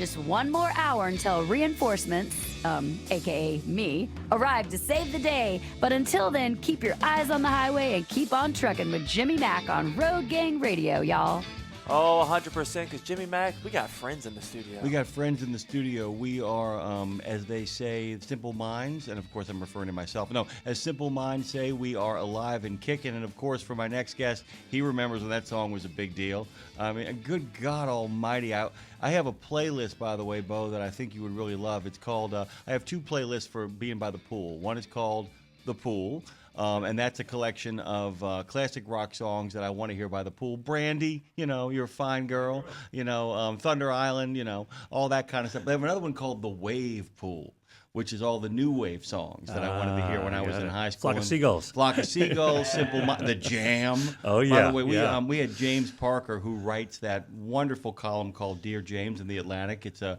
Just one more hour until reinforcements, aka me, arrive to save the day. But until then, keep your eyes on the highway and keep on trucking with Jimmy Mack on Road Gang Radio, y'all. Oh, 100%, because Jimmy Mack, we got friends in the studio. We got friends in the studio. We are, as they say, simple minds, and of course I'm referring to myself. No, as simple minds say, we are alive and kicking. And of course, for my next guest, he remembers when that song was a big deal. I mean, good God Almighty! I have a playlist, by the way, Beau, that I think you would really love. It's called. I have two playlists for being by the pool. One is called The Pool. And that's a collection of classic rock songs that I want to hear by the pool. Brandy, you know, You're a Fine Girl, you know, Thunder Island, you know, all that kind of stuff. They have another one called The Wave Pool, which is all the new wave songs that I wanted to hear when I was in high school. Flock of Seagulls. Flock of Seagulls, The Jam. Oh, yeah. By the way, we had James Parker, who writes that wonderful column called Dear James in The Atlantic. It's a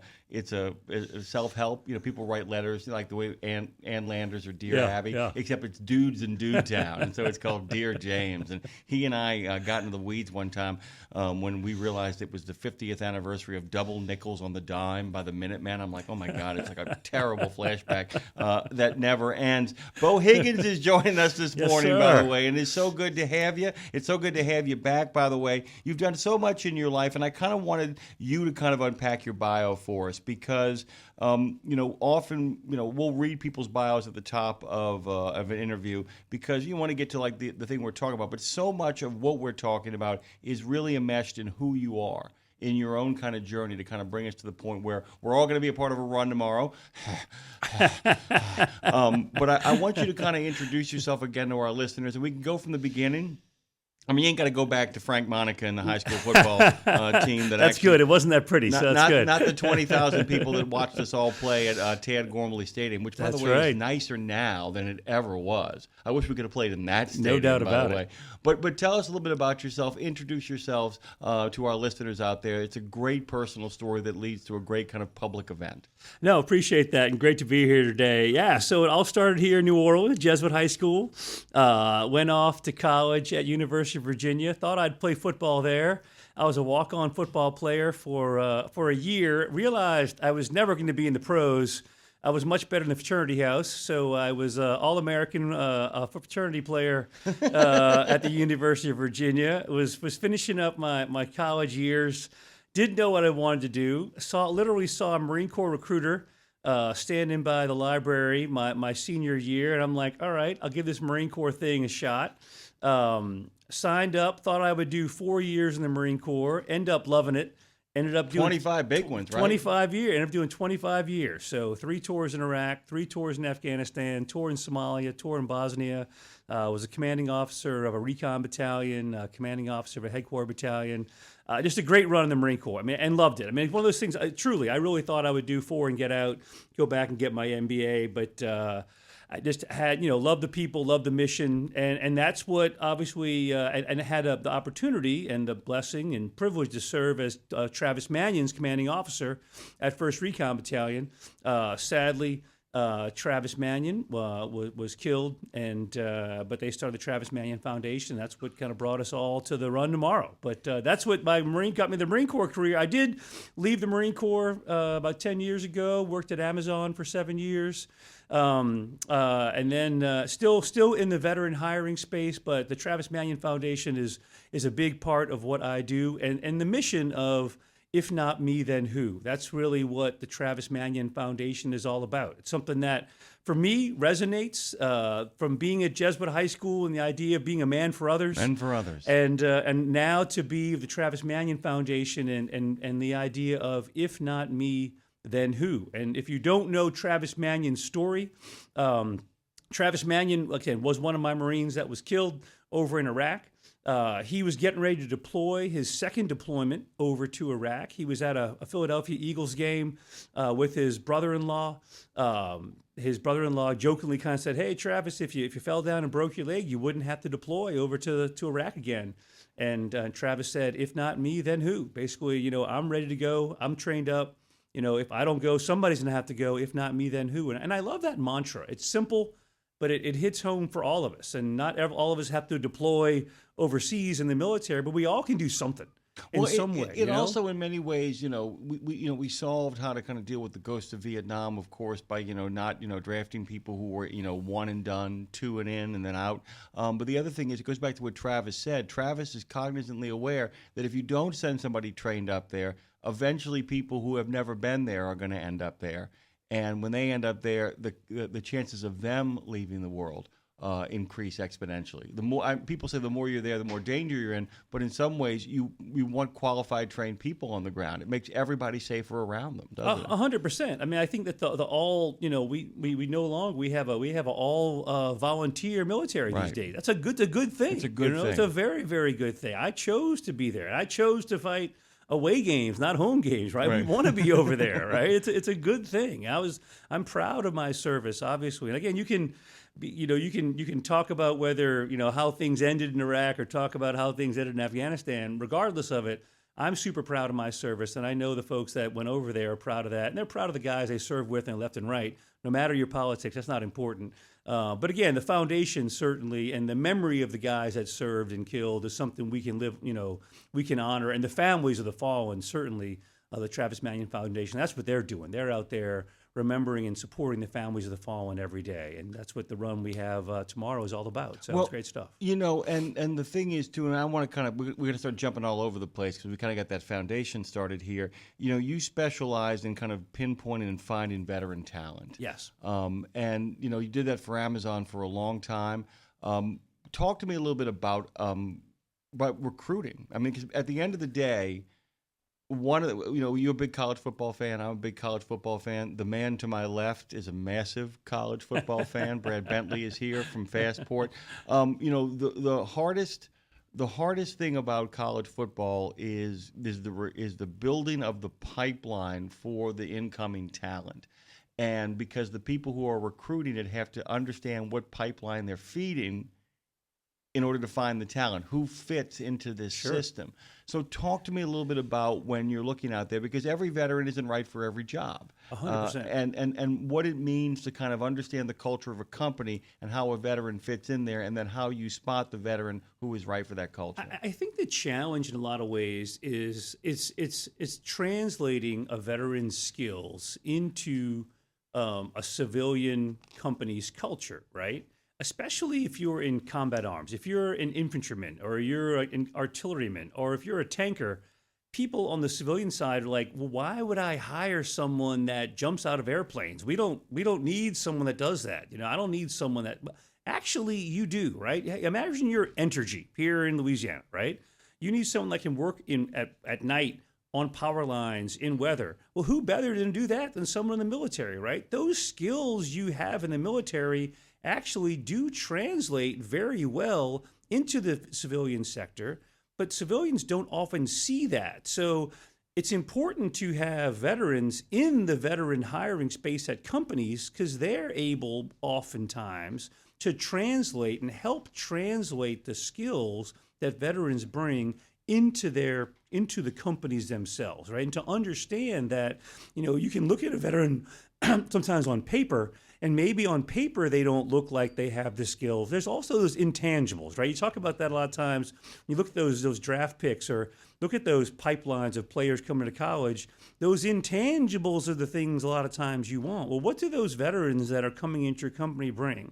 self-help. You know, people write letters like the way Ann Landers or Dear Abby, except it's dudes in Dude Town, and so it's called Dear James. And he and I got into the weeds one time when we realized it was the 50th anniversary of Double Nickels on the Dime by the Minutemen. I'm like, oh my God, it's like a terrible flashback that never ends. Beau Higgins is joining us this morning, by the way, and it's so good to have you. It's so good to have you back, by the way. You've done so much in your life, and I kind of wanted you to kind of unpack your bio for us. Because you know, often, you know, we'll read people's bios at the top of an interview because you want to get to like the thing we're talking about. But so much of what we're talking about is really enmeshed in who you are in your own kind of journey to kind of bring us to the point where we're all going to be a part of a run tomorrow. But I want you to kind of introduce yourself again to our listeners, and we can go from the beginning. I mean, you ain't got to go back to Frank Monica and the high school football team. That's good. It wasn't that pretty, so that's good. Not the 20,000 people that watched us all play at Tad Gormley Stadium, which, by the way, is nicer now than it ever was. I wish we could have played in that stadium, no doubt by about the way. But tell us a little bit about yourself. Introduce yourselves to our listeners out there. It's a great personal story that leads to a great kind of public event. No, appreciate that, and great to be here today. Yeah, so it all started here in New Orleans, Jesuit High School. Went off to college at University of Virginia. Thought I'd play football there. I was a walk-on football player for a year. Realized I was never going to be in the pros. I was much better in the fraternity house, so I was All-American fraternity player at the University of Virginia. Was finishing up my college years. Didn't know what I wanted to do. Literally saw a Marine Corps recruiter standing by the library my senior year, and I'm like, all right, I'll give this Marine Corps thing a shot. Signed up, thought I would do 4 years in the Marine Corps, end up loving it. Ended up doing 25 big ones, right? 25 years. Ended up doing 25 years. So 3 tours in Iraq, 3 tours in Afghanistan, tour in Somalia, tour in Bosnia. Was a commanding officer of a recon battalion, commanding officer of a headquarters battalion. Just a great run in the Marine Corps. I mean, and loved it. I mean, it's one of those things. Truly, I really thought I would do 4 and get out, go back and get my MBA, but. I just had, loved the people, loved the mission, and that's what obviously, and had the opportunity and the blessing and privilege to serve as Travis Manion's commanding officer at 1st Recon Battalion. Sadly, Travis Manion was killed, but they started the Travis Manion Foundation. That's what kind of brought us all to the run tomorrow. But that's what got me the Marine Corps career. I did leave the Marine Corps about 10 years ago, worked at Amazon for 7 years. And then still in the veteran hiring space, but the Travis Manion Foundation is a big part of what I do, and the mission of if not me, then who? That's really what the Travis Manion Foundation is all about. It's something that, for me, resonates from being at Jesuit High School and the idea of being a man for others. And for others. And now to be the Travis Manion Foundation and the idea of if not me, then who? And if you don't know Travis Manion's story, Travis Manion, again, was one of my Marines that was killed over in Iraq. He was getting ready to deploy his second deployment over to Iraq. He was at a Philadelphia Eagles game with his brother-in-law. His brother-in-law jokingly kind of said, "Hey, Travis, if you fell down and broke your leg, you wouldn't have to deploy over to Iraq again." And Travis said, "If not me, then who?" Basically, I'm ready to go. I'm trained up. If I don't go, somebody's going to have to go. If not me, then who? And I love that mantra. It's simple, but it hits home for all of us. And not all of us have to deploy overseas in the military, but we all can do something. in some way. It also, in many ways, we solved how to kind of deal with the ghost of Vietnam, of course, by not drafting people who were one and done, two and in, and then out. But the other thing is, it goes back to what Travis said. Travis is cognizantly aware that if you don't send somebody trained up there, eventually people who have never been there are going to end up there. And when they end up there, the chances of them leaving the world increase exponentially. The more people say, the more you're there, the more danger you're in. But in some ways, you want qualified, trained people on the ground. It makes everybody safer around them, doesn't it? 100%. I mean, I think that the all we no longer we have a all volunteer military these days. That's a good thing. It's a good thing. It's a very, very good thing. I chose to be there. I chose to fight away games, not home games, right? We want to be over there, right? It's a good thing. I'm proud of my service, obviously. And again, you can talk about whether how things ended in Iraq or talk about how things ended in Afghanistan. Regardless of it, I'm super proud of my service, and I know the folks that went over there are proud of that, and they're proud of the guys they serve with and left and right. No matter your politics, that's not important. But again, the foundation certainly, and the memory of the guys that served and killed is something we can live, we can honor. And the families of the fallen, certainly, the Travis Manion Foundation, that's what they're doing. They're out there remembering and supporting the families of the fallen every day. And that's what the run we have tomorrow is all about. So it's great stuff. And the thing is, too, and I want to we're going to start jumping all over the place because we kind of got that foundation started here. You specialize in kind of pinpointing and finding veteran talent. Yes. And, you did that for Amazon for a long time. Talk to me a little bit about recruiting. I mean, because at the end of the day, you're a big college football fan. I'm a big college football fan. The man to my left is a massive college football fan. Brad Bentley is here from FASTPORT. The hardest thing about college football is the building of the pipeline for the incoming talent. And because the people who are recruiting it have to understand what pipeline they're feeding in order to find the talent, who fits into this system. So talk to me a little bit about when you're looking out there, because every veteran isn't right for every job. 100%. And what it means to kind of understand the culture of a company and how a veteran fits in there, and then how you spot the veteran who is right for that culture. I think the challenge in a lot of ways is it's translating a veteran's skills into a civilian company's culture, right? Especially if you're in combat arms, if you're an infantryman or you're an artilleryman or if you're a tanker, people on the civilian side are like, well, why would I hire someone that jumps out of airplanes? We don't need someone that does that. I don't need someone that actually you do, right? Imagine you're Entergy here in Louisiana, right? You need someone that can work at night on power lines in weather. Well, who better to do that than someone in the military, right? Those skills you have in the military actually do translate very well into the civilian sector, but civilians don't often see that. So it's important to have veterans in the veteran hiring space at companies because they're able oftentimes to translate and help translate the skills that veterans bring into the companies themselves, right? And to understand that, you can look at a veteran sometimes on paper, and maybe on paper they don't look like they have the skills. There's also those intangibles, right? You talk about that a lot of times. You look at those draft picks or look at those pipelines of players coming to college. Those intangibles are the things a lot of times you want. Well, what do those veterans that are coming into your company bring?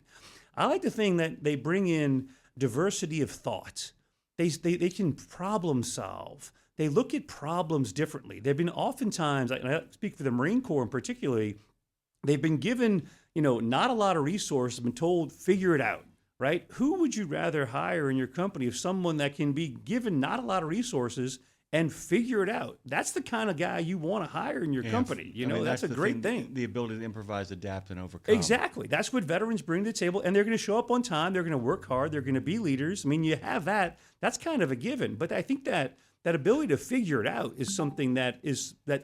I like to think that they bring in diversity of thought. They can problem solve. They look at problems differently. They've been oftentimes, and I speak for the Marine Corps in particular, they've been given, not a lot of resources, been told, figure it out, right? Who would you rather hire in your company if someone that can be given not a lot of resources and figure it out? That's the kind of guy you want to hire in your company. That's a great thing. The ability to improvise, adapt, and overcome. Exactly. That's what veterans bring to the table, and they're going to show up on time. They're going to work hard. They're going to be leaders. I mean, you have that. That's kind of a given. But I think that ability to figure it out is something that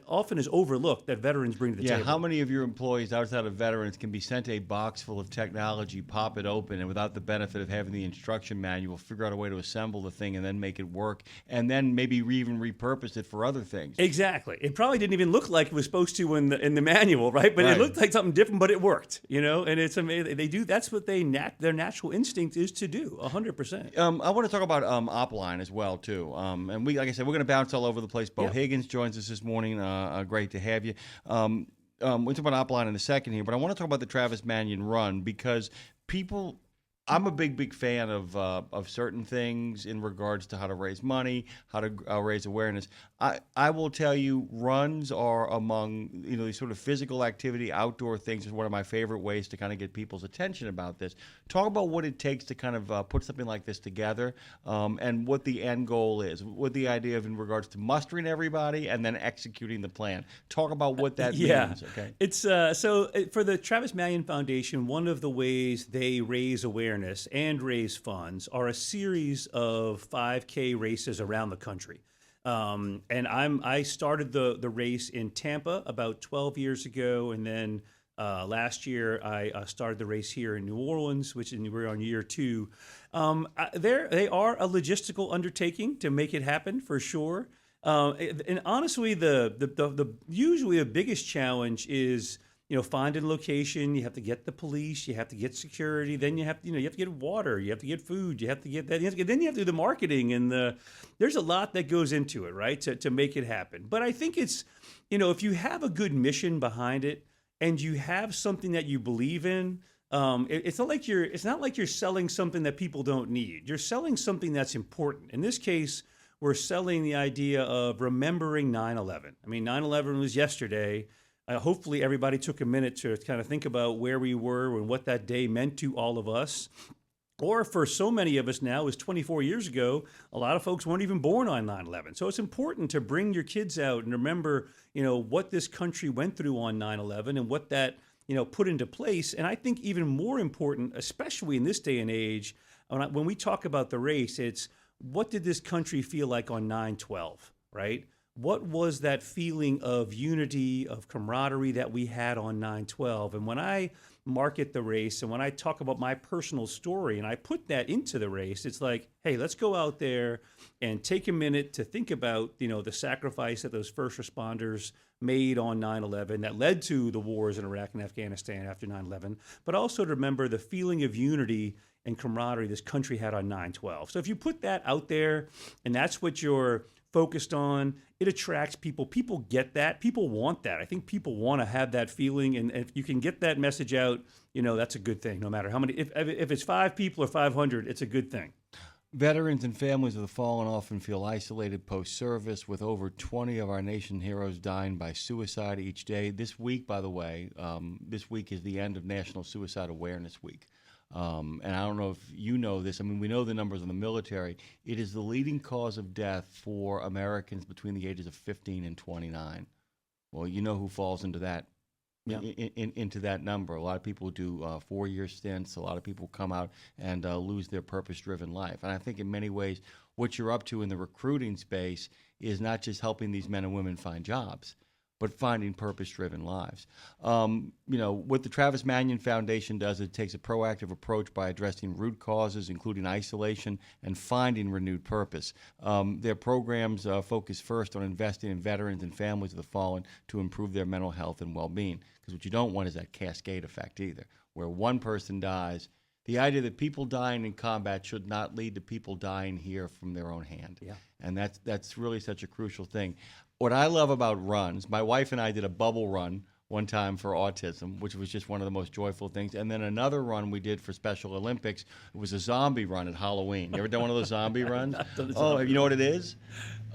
often is overlooked that veterans bring to the table. How many of your employees outside of veterans can be sent a box full of technology, pop it open, and without the benefit of having the instruction manual, figure out a way to assemble the thing and then make it work, and then maybe even repurpose it for other things? Exactly. It probably didn't even look like it was supposed to in the manual, right? But It looked like something different, but it worked. And it's amazing. They do. That's what their natural instinct is to do. 100%. I want to talk about Oplign as well too. And we like I said, we're going to bounce all over the place. Beau Yeah. Higgins joins us this morning. Great to have you. We'll talk about Oplign in a second here, but I want to talk about the Travis Manion Run because people. I'm a big fan of certain things in regards to how to raise money, how to raise awareness. I will tell you, runs are among these sort of physical activity, outdoor things is one of my favorite ways to kind of get people's attention about this. Talk about what it takes to kind of put something like this together, and what the end goal is, what the idea of in regards to mustering everybody and then executing the plan. Talk about what that means. Okay, it's so for the Travis Manion Foundation, one of the ways they raise awareness and raise funds are a series of 5K races around the country. And I started the race in Tampa about 12 years ago, and then last year I started the race here in New Orleans, we're on year 2. They are a logistical undertaking to make it happen for sure. And honestly, the usually the biggest challenge is finding a location. You have to get the police, you have to get security, then you have to get water, you have to get food, you have to get that, then you have to do the marketing, and there's a lot that goes into it, right, to make it happen. But I think it's, if you have a good mission behind it and you have something that you believe in, it's not like you're selling something that people don't need. You're selling something that's important. In this case, we're selling the idea of remembering 9/11. I mean, 9/11 was yesterday. Hopefully everybody took a minute to kind of think about where we were and what that day meant to all of us. Or for so many of us now, it was 24 years ago. A lot of folks weren't even born on 9/11. So it's important to bring your kids out and remember, what this country went through on 9/11 and what that, put into place. And I think even more important, especially in this day and age, when we talk about the race, it's what did this country feel like on 9/12, right? What was that feeling of unity, of camaraderie that we had on 9/12? And when I market the race and when I talk about my personal story and I put that into the race, it's like, hey, let's go out there and take a minute to think about, the sacrifice that those first responders made on 9/11 that led to the wars in Iraq and Afghanistan after 9/11, but also to remember the feeling of unity and camaraderie this country had on 9/12. So if you put that out there and that's what you're focused on, it attracts people. People get that. People want that. I think people want to have that feeling, and if you can get that message out, that's a good thing. No matter how many, if it's 5 people or 500, it's a good thing. Veterans and families of the fallen often feel isolated post-service, with over 20 of our nation heroes dying by suicide each day. This week, by the way, this week is the end of National Suicide Awareness Week. And I don't know if you know this. I mean, we know the numbers in the military. It is the leading cause of death for Americans between the ages of 15 and 29. Well, you know who falls into that. Yeah. Into that number. A lot of people do 4-year stints. A lot of people come out and lose their purpose-driven life. And I think in many ways, what you're up to in the recruiting space is not just helping these men and women find jobs, but finding purpose-driven lives. What the Travis Manion Foundation does, it takes a proactive approach by addressing root causes, including isolation, and finding renewed purpose. Their programs focus first on investing in veterans and families of the fallen to improve their mental health and well-being. Because what you don't want is that cascade effect either, where one person dies. The idea that people dying in combat should not lead to people dying here from their own hand. Yeah. And that's really such a crucial thing. What I love about runs, my wife and I did a bubble run one time for autism, which was just one of the most joyful things. And then another run we did for Special Olympics. It was a zombie run at Halloween. You ever done one of those zombie runs? Oh, you know what it is?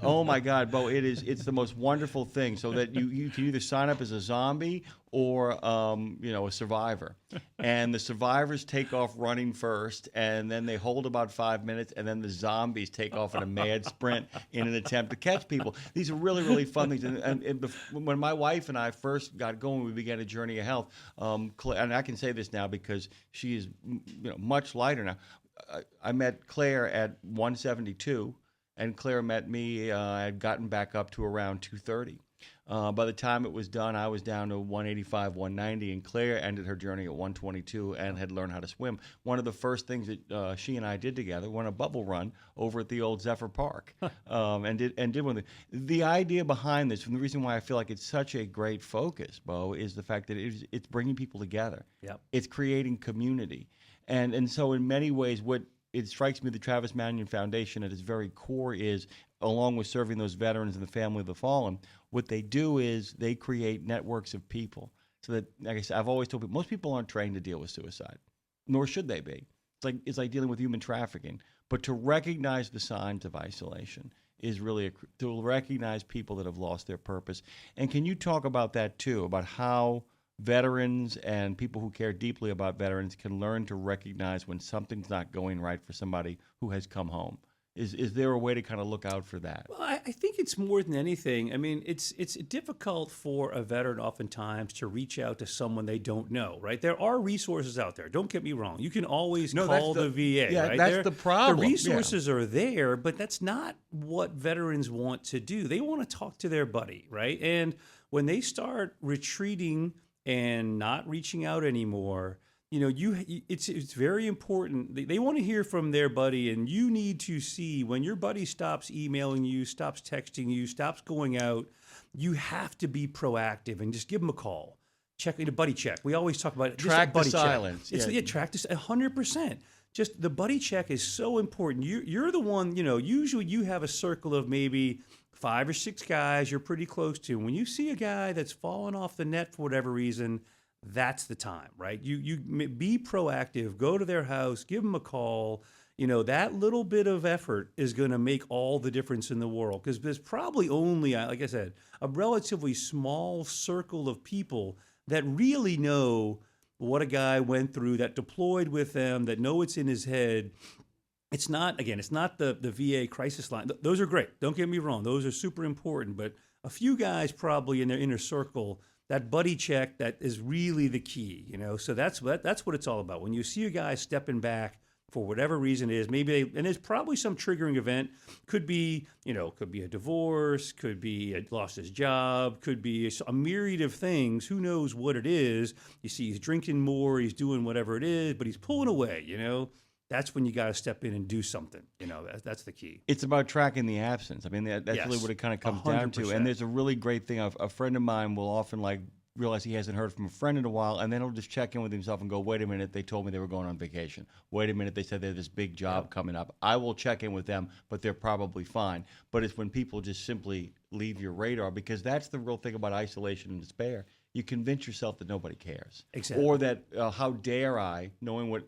Oh my God, Beau, it's the most wonderful thing. So that you can either sign up as a zombie or a survivor. And the survivors take off running first, and then they hold about 5 minutes, and then the zombies take off in a mad sprint in an attempt to catch people. These are really, really fun things. And when my wife and I first got going, we began a journey of health. And I can say this now because she is much lighter now. I met Claire at 172. And Claire met me. I had gotten back up to around 230. By the time it was done, I was down to 185, 190, and Claire ended her journey at 122 and had learned how to swim. One of the first things that she and I did together, went a bubble run over at the old Zephyr Park, and did one of the idea behind this, and the reason why I feel like it's such a great focus, Beau, is the fact that it's bringing people together. Yep. It's creating community, and so in many ways, what it strikes me the Travis Manion Foundation at its very core is along with serving those veterans and the family of the fallen, what they do is they create networks of people. So that, like I said, I've always told people, most people aren't trained to deal with suicide, nor should they be. It's like dealing with human trafficking. But to recognize the signs of isolation is really to recognize people that have lost their purpose. And can you talk about that too, about how veterans and people who care deeply about veterans can learn to recognize when something's not going right for somebody who has come home? Is there a way to kind of look out for that? Well, I think it's more than anything. I mean, it's difficult for a veteran oftentimes to reach out to someone they don't know, right? There are resources out there. Don't get me wrong. You can always call the VA, yeah, right? That's the problem. The resources are there, but that's not what veterans want to do. They want to talk to their buddy, right? And when they start retreating and not reaching out anymore, it's very important. They want to hear from their buddy, and you need to see when your buddy stops emailing you, stops texting you, stops going out, you have to be proactive and just give them a call. Check a buddy check. We always talk about it. Track buddy the silence. Check. Track this 100%. Just the buddy check is so important. You're the one, usually you have a circle of maybe 5 or 6 guys you're pretty close to. When you see a guy that's fallen off the net for whatever reason, that's the time, right? You be proactive, go to their house, give them a call. That little bit of effort is going to make all the difference in the world, because there's probably only, like I said, a relatively small circle of people that really know what a guy went through, that deployed with them, that know what's in his head. It's not the VA crisis line. Those are great. Don't get me wrong. Those are super important. But a few guys probably in their inner circle, that buddy check, that is really the key, So that's what it's all about. When you see a guy stepping back for whatever reason it is, and there's probably some triggering event. Could be a divorce, could be lost his job, could be a myriad of things. Who knows what it is? You see he's drinking more, he's doing whatever it is, but he's pulling away, That's when you got to step in and do something. That's the key. It's about tracking the absence. I mean, that's really what it kind of comes down to. And there's a really great thing. A friend of mine will often realize he hasn't heard from a friend in a while, and then he'll just check in with himself and go, wait a minute, they told me they were going on vacation. Wait a minute, they said they have this big job coming up. I will check in with them, but they're probably fine. But it's when people just simply leave your radar, because that's the real thing about isolation and despair. You convince yourself that nobody cares. Exactly. Or that, how dare I, knowing what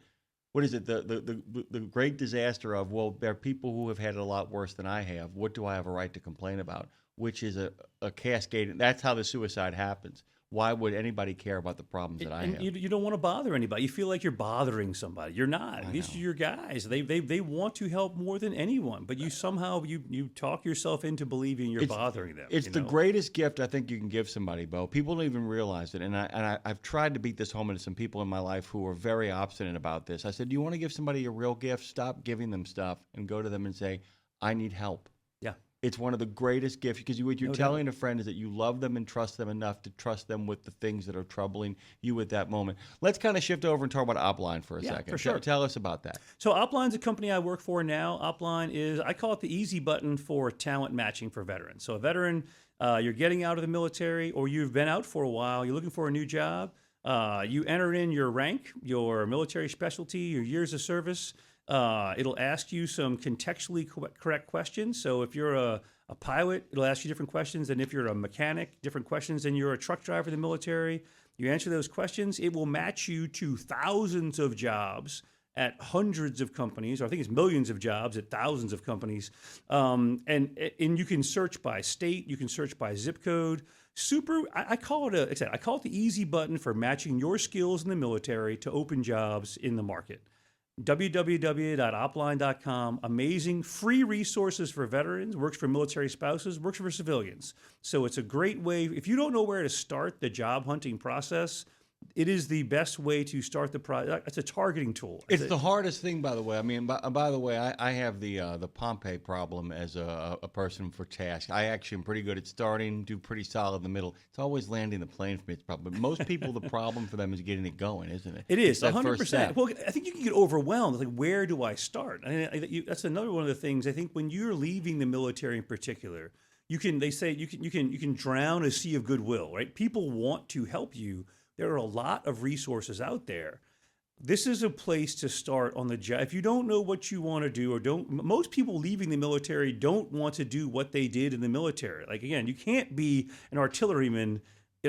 is it, the great disaster of, well, there are people who have had it a lot worse than I have. What do I have a right to complain about? Which is a cascade. That's how the suicide happens. Why would anybody care about the problems that I have? You don't want to bother anybody. You feel like you're bothering somebody. You're not. These are your guys. They want to help more than anyone, but you somehow you talk yourself into believing you're bothering them. It's the greatest gift I think you can give somebody, Beau. People don't even realize it, and I've tried to beat this home into some people in my life who are very obstinate about this. I said, do you want to give somebody a real gift? Stop giving them stuff and go to them and say, I need help. Yeah. It's one of the greatest gifts, because what you're telling a friend is that you love them and trust them enough to trust them with the things that are troubling you at that moment. Let's kind of shift over and talk about Oplign for a second. For sure. Tell us about that. So Oplign's a company I work for now. Oplign is, I call it the easy button for talent matching for veterans. So a veteran, you're getting out of the military, or you've been out for a while, you're looking for a new job. You enter in your rank, your military specialty, your years of service. It'll ask you some contextually correct questions. So if you're a pilot, it'll ask you different questions than if you're a mechanic, different questions than you're a truck driver in the military. You answer those questions, it will match you to thousands of jobs at hundreds of companies, or I think it's millions of jobs at thousands of companies. And you can search by state, you can search by zip code. I call it the easy button for matching your skills in the military to open jobs in the market. www.oplign.com. Amazing free resources for veterans, works for military spouses, works for civilians. So it's a great way. If you don't know where to start the job hunting process, it is the best way to start the process. It's a targeting tool. It's the hardest thing, by the way. I mean, by the way, I have the Pompeii problem as a person for task. I actually am pretty good at starting, do pretty solid in the middle. It's always landing the plane for me. It's problem. But most people, the problem for them is getting it going, isn't it? It is, that 100%. Well, I think you can get overwhelmed. It's like, where do I start? That's another one of the things. I think when you're leaving the military in particular, you can drown a sea of goodwill, right? People want to help you. There are a lot of resources out there. This is a place to start on the job. If you don't know what you want to do, most people leaving the military don't want to do what they did in the military. Like, again, you can't be an artilleryman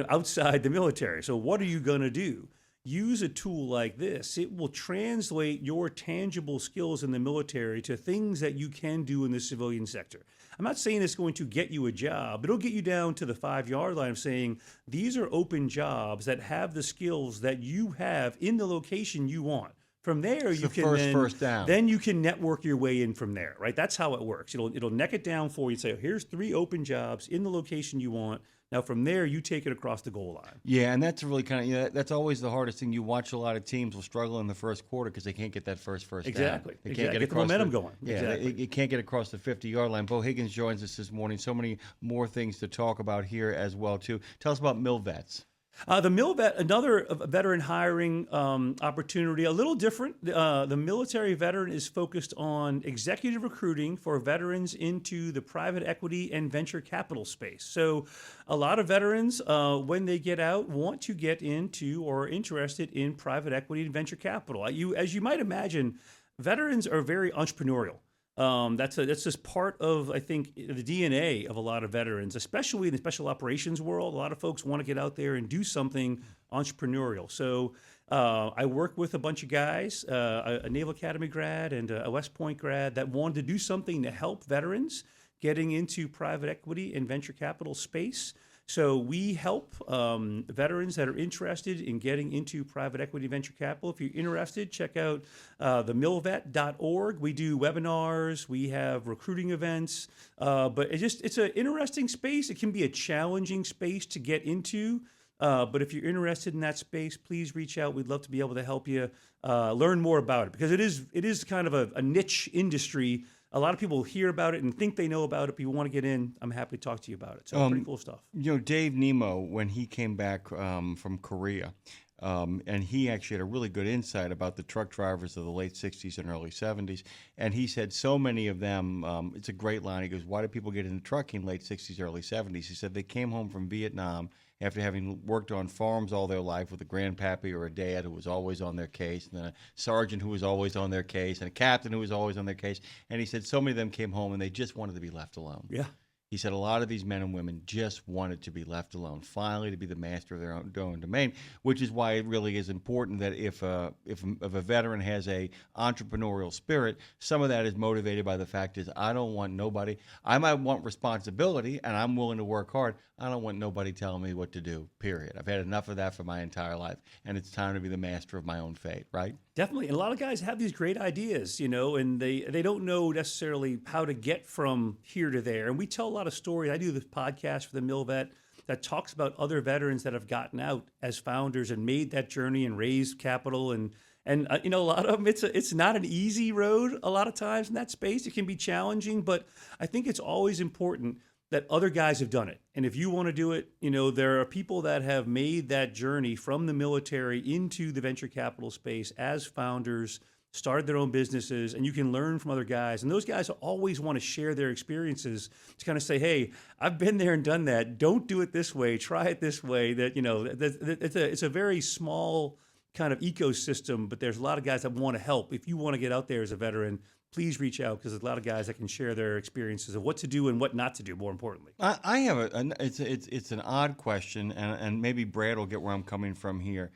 outside the military. So what are you going to do? Use a tool like this. It will translate your tangible skills in the military to things that you can do in the civilian sector. I'm not saying it's going to get you a job. It'll get you down to the 5-yard line of saying these are open jobs that have the skills that you have in the location you want. From there, it's you the can first down. Then you can network your way in from there, right? That's how it works. It'll neck it down for you and say, here's 3 open jobs in the location you want. Now, from there, you take it across the goal line. Yeah, and that's really kind of that's always the hardest thing. You watch a lot of teams will struggle in the first quarter because they can't get that first Exactly. down. They Exactly. can't Get the momentum going. Yeah, Exactly. they can't get across the 50-yard line. Beau Higgins joins us this morning. So many more things to talk about here as well, too. Tell us about MilVets. The MilVet, another veteran hiring opportunity, a little different. The military veteran is focused on executive recruiting for veterans into the private equity and venture capital space. So a lot of veterans, when they get out, want to get into or are interested in private equity and venture capital. As you might imagine, veterans are very entrepreneurial. That's just part of, I think, the DNA of a lot of veterans, especially in the special operations world. A lot of folks want to get out there and do something entrepreneurial. So I work with a bunch of guys, a Naval Academy grad and a West Point grad that wanted to do something to help veterans getting into private equity and venture capital space. So we help veterans that are interested in getting into private equity venture capital. If you're interested, check out themilvet.org. We do webinars. We have recruiting events. But it's an interesting space. It can be a challenging space to get into. But if you're interested in that space, please reach out. We'd love to be able to help you learn more about it because it is kind of a niche industry. A lot of people hear about it and think they know about it, but you want to get in, I'm happy to talk to you about it. So pretty cool stuff. Dave Nemo, when he came back from Korea, and he actually had a really good insight about the truck drivers of the late 60s and early 70s. And he said so many of them, it's a great line. He goes, why did people get into trucking late 60s, early 70s? He said they came home from Vietnam after having worked on farms all their life with a grandpappy or a dad who was always on their case, and then a sergeant who was always on their case, and a captain who was always on their case. And he said so many of them came home and they just wanted to be left alone. Yeah. He said a lot of these men and women just wanted to be left alone, finally to be the master of their own domain, which is why it really is important that if a veteran has a entrepreneurial spirit, some of that is motivated by the fact is I don't want nobody. I might want responsibility, and I'm willing to work hard. I don't want nobody telling me what to do, period. I've had enough of that for my entire life, and it's time to be the master of my own fate, right? Definitely. And a lot of guys have these great ideas, and they don't know necessarily how to get from here to there. And we tell a lot of stories. I do this podcast for the MilVet that talks about other veterans that have gotten out as founders and made that journey and raised capital. And a lot of them, it's not an easy road a lot of times in that space. It can be challenging, but I think it's always important that other guys have done it. And if you want to do it, there are people that have made that journey from the military into the venture capital space as founders, started their own businesses, and you can learn from other guys. And those guys always want to share their experiences to kind of say, hey, I've been there and done that. Don't do it this way. Try it this way. It's a very small kind of ecosystem, but there's a lot of guys that want to help. If you want to get out there as a veteran, please reach out because there's a lot of guys that can share their experiences of what to do and what not to do, more importantly. I have it's an odd question, and maybe Brad will get where I'm coming from here.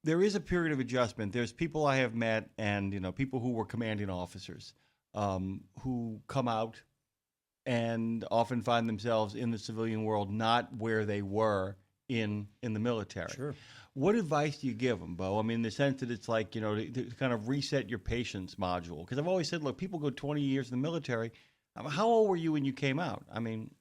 There is a period of adjustment. There's people I have met and, people who were commanding officers who come out and often find themselves in the civilian world not where they were in the military. Sure. What advice do you give them, Beau? I mean, in the sense that it's like, to kind of reset your patience module. Because I've always said, look, people go 20 years in the military. How old were you when you came out? I mean,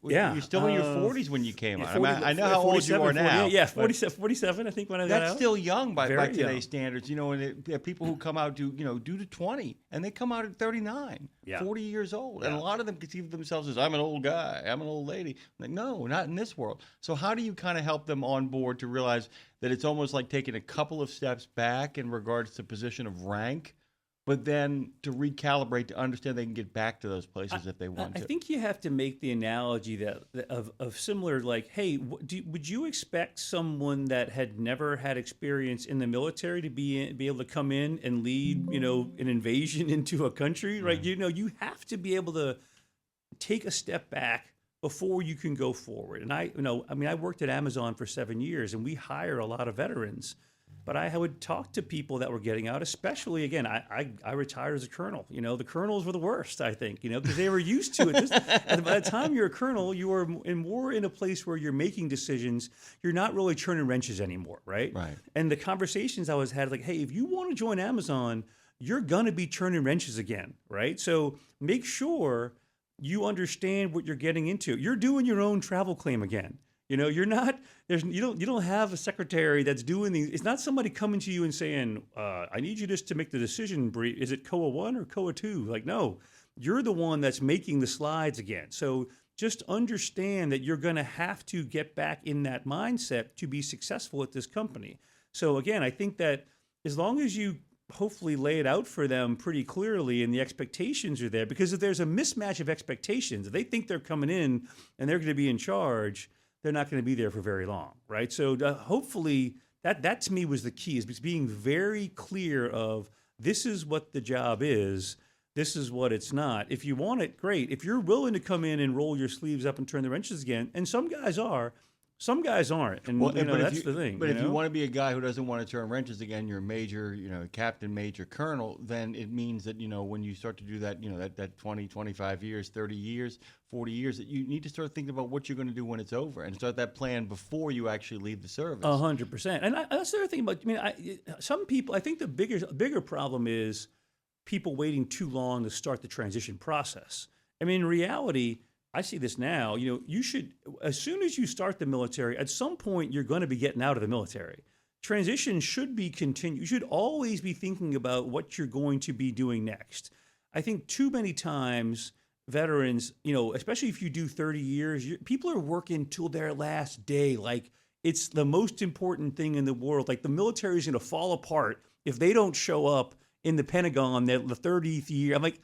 you're still in your 40s when you came out. 40, I know how old you are now. 47, I think, when I got That's out. still young by today's young. standards. And there are people who come out due to 20, and they come out at 39, 40 years old. Yeah. And a lot of them conceive themselves as, I'm an old guy, I'm an old lady. Like, no, not in this world. So how do you kind of help them on board to realize that it's almost like taking a couple of steps back in regards to position of rank but then to recalibrate to understand they can get back to those places if they want to. I think you have to make the analogy of similar, like, hey, would you expect someone that had never had experience in the military to be able to come in and lead, an invasion into a country, right? You have to be able to take a step back before you can go forward. And I worked at Amazon for 7 years, and we hire a lot of veterans. But I would talk to people that were getting out, especially, again, I retired as a colonel. The colonels were the worst, I think, because they were used to it. And by the time you're a colonel, you are more in a place where you're making decisions. You're not really turning wrenches anymore, right? Right. And the conversations I was had, like, hey, if you want to join Amazon, you're going to be turning wrenches again, right? So make sure you understand what you're getting into. You're doing your own travel claim again. You're not. You don't have a secretary that's doing these. It's not somebody coming to you and saying, "I need you just to make the decision. Is it COA 1 or COA 2?" Like, no, you're the one that's making the slides again. So just understand that you're going to have to get back in that mindset to be successful at this company. So again, I think that as long as you hopefully lay it out for them pretty clearly and the expectations are there, because if there's a mismatch of expectations, if they think they're coming in and they're going to be in charge, they're not going to be there for very long, right? So hopefully that to me was the key, is being very clear of this is what the job is, this is what it's not. If you want it, great. If you're willing to come in and roll your sleeves up and turn the wrenches again, and some guys are, some guys aren't, and that's the thing. But if you want to be a guy who doesn't want to turn wrenches again, you're a major, captain, major, colonel, then it means that, when you start to do that, that 20, 25 years, 30 years, 40 years, that you need to start thinking about what you're going to do when it's over and start that plan before you actually leave the service. 100%. And that's the other thing about, some people, I think the bigger problem is people waiting too long to start the transition process. In reality, I see this now, you should, as soon as you start the military, at some point you're going to be getting out of the military. Transition should be continued. You should always be thinking about what you're going to be doing next. I think too many times veterans, especially if you do 30 years, people are working till their last day. Like, it's the most important thing in the world. Like, the military is going to fall apart if they don't show up in the Pentagon the 30th year. I'm like,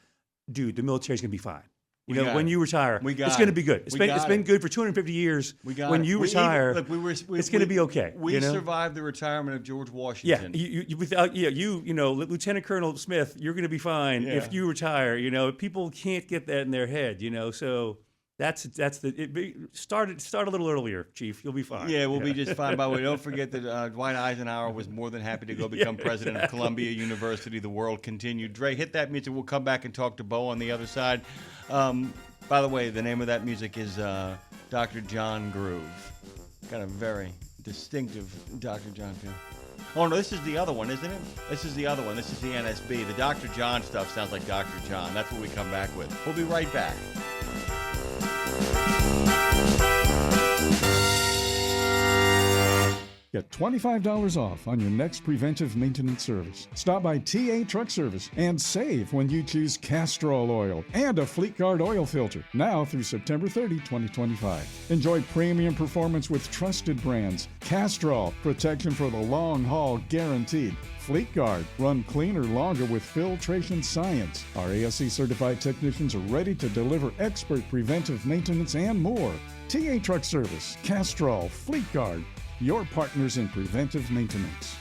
dude, the military is going to be fine. When you retire, it's going to be good. It's been good for 250 years. When you retire, it's going to be okay. We survived the retirement of George Washington. Lieutenant Colonel Smith, you're going to be fine if you retire. People can't get that in their head. So start a little earlier, Chief. You'll be fine. Yeah, we'll be just fine. By the way, don't forget that Dwight Eisenhower was more than happy to go become president of Columbia University. The world continued. Dre, hit that music. We'll come back and talk to Beau on the other side. By the way, the name of that music is Dr. John Groove. Got a very distinctive Dr. John feel. Oh, no, this is the other one, isn't it? This is the other one. This is the NSB. The Dr. John stuff sounds like Dr. John. That's what we come back with. We'll be right back. Get $25 off on your next preventive maintenance service. Stop by TA Truck Service and save when you choose Castrol oil and a Fleet Guard oil filter. Now through September 30, 2025. Enjoy premium performance with trusted brands. Castrol, protection for the long haul guaranteed. Fleet Guard, run cleaner longer with filtration science. Our ASC certified technicians are ready to deliver expert preventive maintenance and more. TA Truck Service, Castrol, Fleet Guard, your partners in preventive maintenance.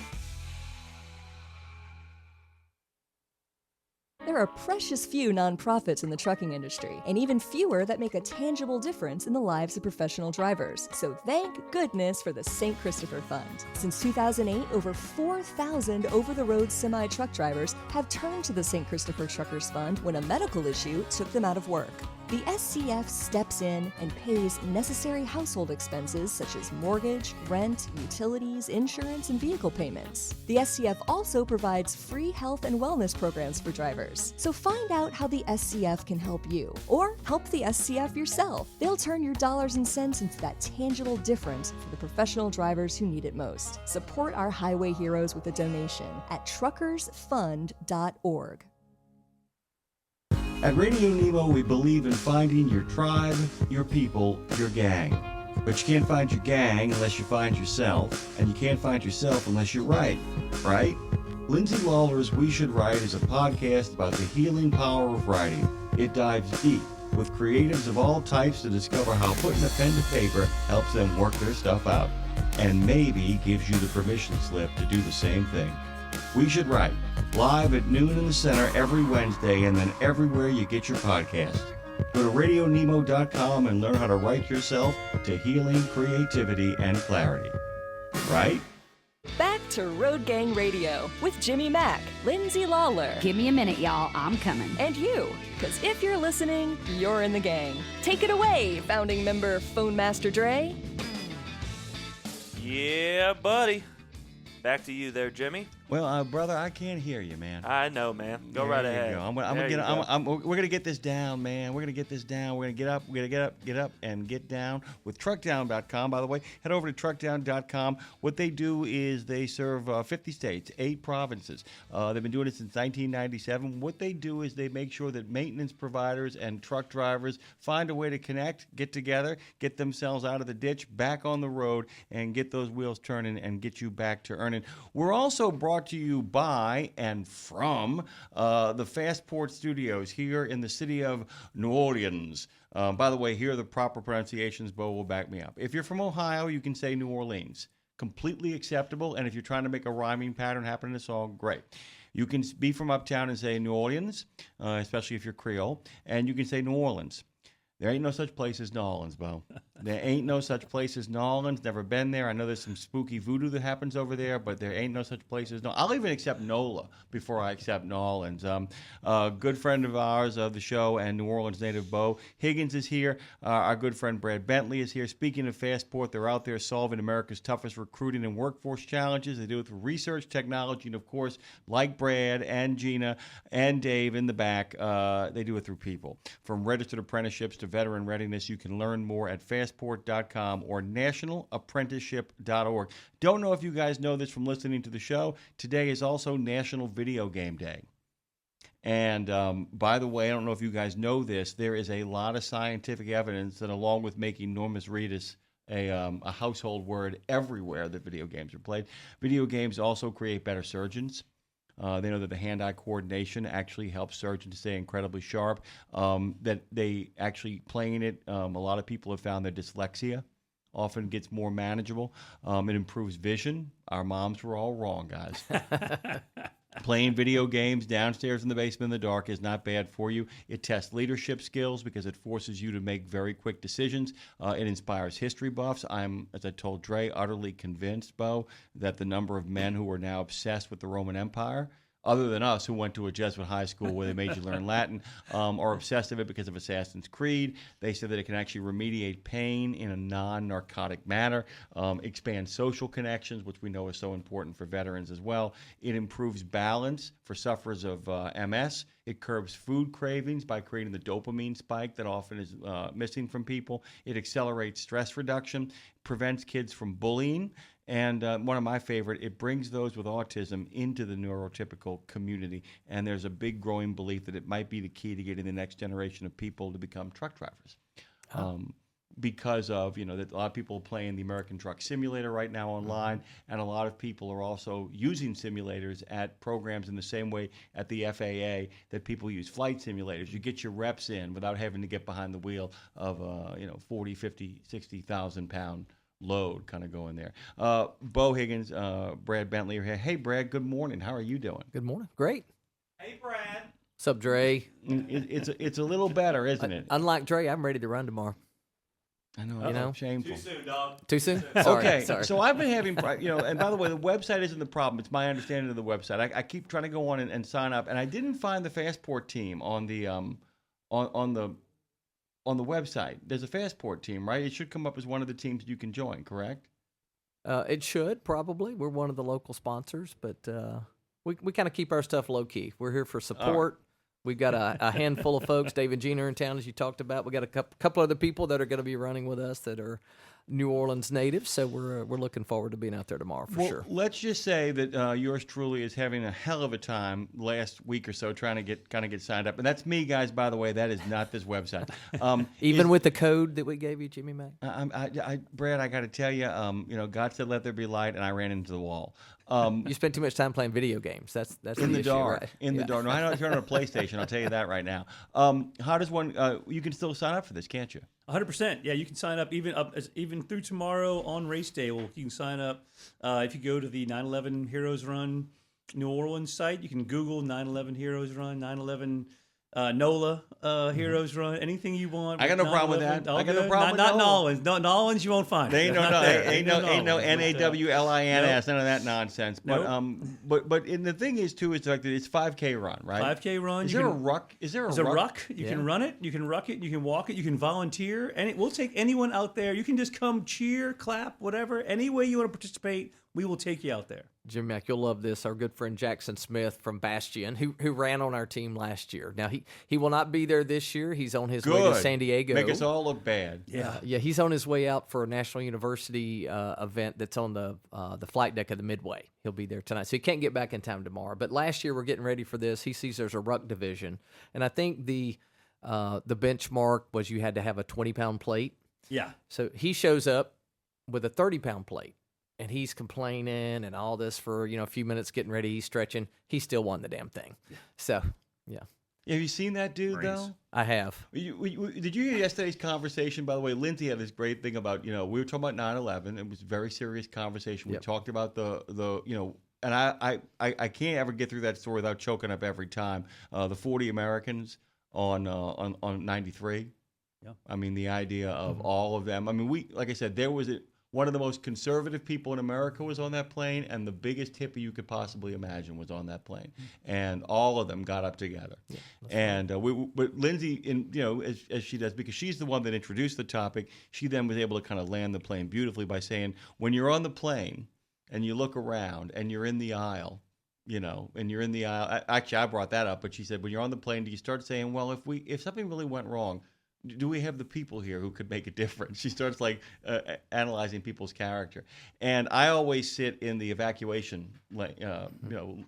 There are precious few nonprofits in the trucking industry, and even fewer that make a tangible difference in the lives of professional drivers. So thank goodness for the St. Christopher Fund. Since 2008, over 4,000 over-the-road semi-truck drivers have turned to the St. Christopher Truckers Fund when a medical issue took them out of work. The SCF steps in and pays necessary household expenses such as mortgage, rent, utilities, insurance, and vehicle payments. The SCF also provides free health and wellness programs for drivers. So find out how the SCF can help you, or help the SCF yourself. They'll turn your dollars and cents into that tangible difference for the professional drivers who need it most. Support our highway heroes with a donation at truckersfund.org. At Radio Nemo, we believe in finding your tribe, your people, your gang. But you can't find your gang unless you find yourself, and you can't find yourself unless you're right? Lindsay Lawler's We Should Write is a podcast about the healing power of writing. It dives deep with creatives of all types to discover how putting a pen to paper helps them work their stuff out. And maybe gives you the permission slip to do the same thing. We Should Write, live at noon in the center every Wednesday and then everywhere you get your podcast. Go to radionemo.com and learn how to write yourself to healing, creativity, and clarity. Right? Back to Road Gang Radio with Jimmy Mack, Lindsay Lawler, Give me a minute, y'all. I'm coming. and you. Because if you're listening, you're in the gang. Take it away, founding member Phone Master Dre. Yeah, buddy. Back to you there, Jimmy. Well, brother, I can't hear you, man. I know, man. Go right There you ahead. go. We're gonna get this down, man. We're gonna get this down. We're gonna get up. We're gonna get up, and get down with truckdown.com. By the way, head over to truckdown.com. What they do is they serve 50 states, 8 provinces. They've been doing it since 1997. What they do is they make sure that maintenance providers and truck drivers find a way to connect, get together, get themselves out of the ditch, back on the road, and get those wheels turning and get you back to earning. We're also brought to you by and from the FASTPORT studios here in the city of New Orleans. By the way, here are the proper pronunciations. Beau will back me up. If you're from Ohio, you can say New Orleans. Completely acceptable. And if you're trying to make a rhyming pattern happen in a song, great. You can be from uptown and say New Orleans, especially if you're Creole. And you can say New Orleans. There ain't no such place as New Orleans, Beau. There ain't no such place as New Orleans. Never been there. I know there's some spooky voodoo that happens over there, but there ain't no such place as I'll even accept NOLA before I accept New Orleans. A good friend of ours of the show and New Orleans native Beau Higgins is here. Our good friend Brad Bentley is here. Speaking of FASTPORT, they're out there solving America's toughest recruiting and workforce challenges. They do it through research, technology, and, of course, like Brad and Gina and Dave in the back, they do it through people. From registered apprenticeships to veteran readiness, you can learn more at FASTPORT.com or nationalapprenticeship.org. Don't know if you guys know this from listening to the show. Today is also National Video Game Day. And by the way, I don't know if you guys know this, there is a lot of scientific evidence that along with making Normus Reedus a household word everywhere that video games are played, video games also create better surgeons. They know that the hand-eye coordination actually helps surgeons stay incredibly sharp. That they actually playing it, a lot of people have found their dyslexia often gets more manageable. It improves vision. Our moms were all wrong, guys. Playing video games downstairs in the basement in the dark is not bad for you. It tests leadership skills because it forces you to make very quick decisions. It inspires history buffs. I'm, as I told Dre, utterly convinced, Beau, that the number of men who are now obsessed with the Roman Empire, other than us who went to a Jesuit high school where they made you learn Latin, are obsessed with it because of Assassin's Creed. They said that it can actually remediate pain in a non-narcotic manner, expand social connections, which we know is so important for veterans as well. It improves balance for sufferers of MS. It curbs food cravings by creating the dopamine spike that often is missing from people. It accelerates stress reduction, prevents kids from bullying. And one of my favorite, it brings those with autism into the neurotypical community. And there's a big growing belief that it might be the key to getting the next generation of people to become truck drivers. Because of, that a lot of people are playing the American Truck Simulator right now online, and a lot of people are also using simulators at programs in the same way at the FAA that people use flight simulators. You get your reps in without having to get behind the wheel of a 40, 50, 60,000 pound load kind of going there. Beau Higgins, Brad Bentley are here. Hey, Brad, good morning. How are you doing? Good morning. Great. Hey, Brad. What's up, Dre? It's a little better, isn't it? Unlike Dre, I'm ready to run tomorrow. I know. Shameful. Too soon, dog. Too soon? Sorry. Okay, Sorry. so I've been having, and by the way, the website isn't the problem. It's my understanding of the website. I keep trying to go on and sign up, and I didn't find the FASTPORT team on the on the website. There's a FASTPORT team, right? It should come up as one of the teams you can join, correct? It should, probably. We're one of the local sponsors, but we kind of keep our stuff low-key. We're here for support. We've got a handful of folks. Dave and Gina are in town, as you talked about. We got a couple other people that are going to be running with us that are New Orleans native, so we're looking forward to being out there tomorrow for sure. Let's just say that yours truly is having a hell of a time last week or so trying to get signed up, and that's me, guys. By the way, that is not this website. Even with the code that we gave you, Jimmy Mac. Brad, I got to tell you, God said, "Let there be light," and I ran into the wall. You spent too much time playing video games. That's in the issue, dark. right? In the dark. No, I don't turn on a PlayStation. I'll tell you that right now. How does one? You can still sign up for this, can't you? 100%. Yeah, you can sign up even through tomorrow on race day. Well, you can sign up if you go to the 9/11 Heroes Run New Orleans site. You can Google 9/11 Heroes Run, 9/11 NOLA Heroes Run, anything you want. I got no problem with that. I got no problem with not NOLA. Nolans. No, Nolans you won't find. Ain't no NAWLINS, none of that nonsense. Nope. But and the thing is too, it's like it's 5K run, right? 5K run. Is there a ruck? Is there a There's a ruck? ruck. You can run it. You can ruck it. You can walk it. You can volunteer. And we'll take anyone out there. You can just come cheer, clap, whatever. Any way you want to participate, we will take you out there. Jim Mack, you'll love this. Our good friend Jackson Smith from Bastion, who ran on our team last year. Now he will not be there this year. He's on his way to San Diego. Make us all look bad. Yeah. He's on his way out for a National University event that's on the flight deck of the Midway. He'll be there tonight, so he can't get back in time tomorrow. But last year we're getting ready for this. He sees there's a ruck division, and I think the benchmark was you had to have a 20-pound plate. Yeah. So he shows up with a 30-pound plate. And he's complaining and all this for a few minutes, getting ready, he's stretching. He still won the damn thing. So, yeah. Have you seen that dude though? I have. Did you hear yesterday's conversation? By the way, Lindsay had this great thing about we were talking about 9/11. It was a very serious conversation. We talked about the and I can't ever get through that story without choking up every time. The 40 Americans on 93. Yeah. I mean, the idea of all of them. I mean, like I said, there was one of the most conservative people in America was on that plane, and the biggest hippie you could possibly imagine was on that plane, and all of them got up together. Yeah, and but Lindsay, as she does, because she's the one that introduced the topic, she then was able to kind of land the plane beautifully by saying, when you're on the plane and you look around and you're in the aisle, and you're in the aisle. Actually, I brought that up, but she said, when you're on the plane, do you start saying, well, if something really went wrong, do we have the people here who could make a difference? She starts analyzing people's character, and I always sit in the evacuation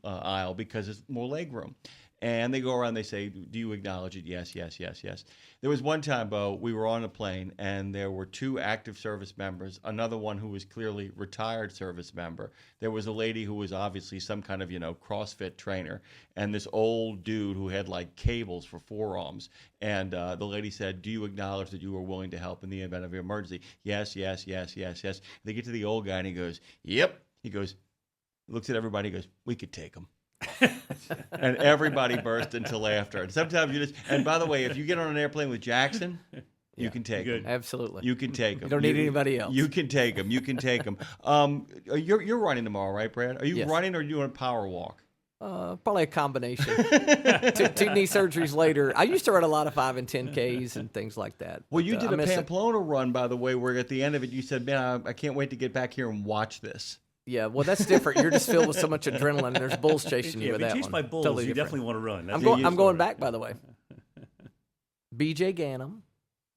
aisle because it's more leg room. And they go around, they say, do you acknowledge it? Yes, yes, yes, yes. There was one time, Bo, we were on a plane, and there were 2 active service members, another one who was clearly retired service member. There was a lady who was obviously some kind of, CrossFit trainer, and this old dude who had, cables for forearms. And the lady said, do you acknowledge that you are willing to help in the event of an emergency? Yes, yes, yes, yes, yes. They get to the old guy, and he goes, yep. He goes, looks at everybody, he goes, we could take him. And everybody burst into laughter. And sometimes you just, and by the way, if you get on an airplane with Jackson, you can take him. Absolutely. You can take him. You don't need anybody else. You can take him. You can take him. You're running tomorrow, right, Brad? Are you running or are you doing a power walk? Probably a combination. two knee surgeries later. I used to run a lot of 5 and 10Ks and things like that. Well, you did a Pamplona run, by the way, where at the end of it you said, man, I can't wait to get back here and watch this. Yeah, well, that's different. You're just filled with so much adrenaline. There's bulls chasing you with that one. Chased by bulls, Totally you different. definitely want to run. I'm going back, by the way. BJ Ganem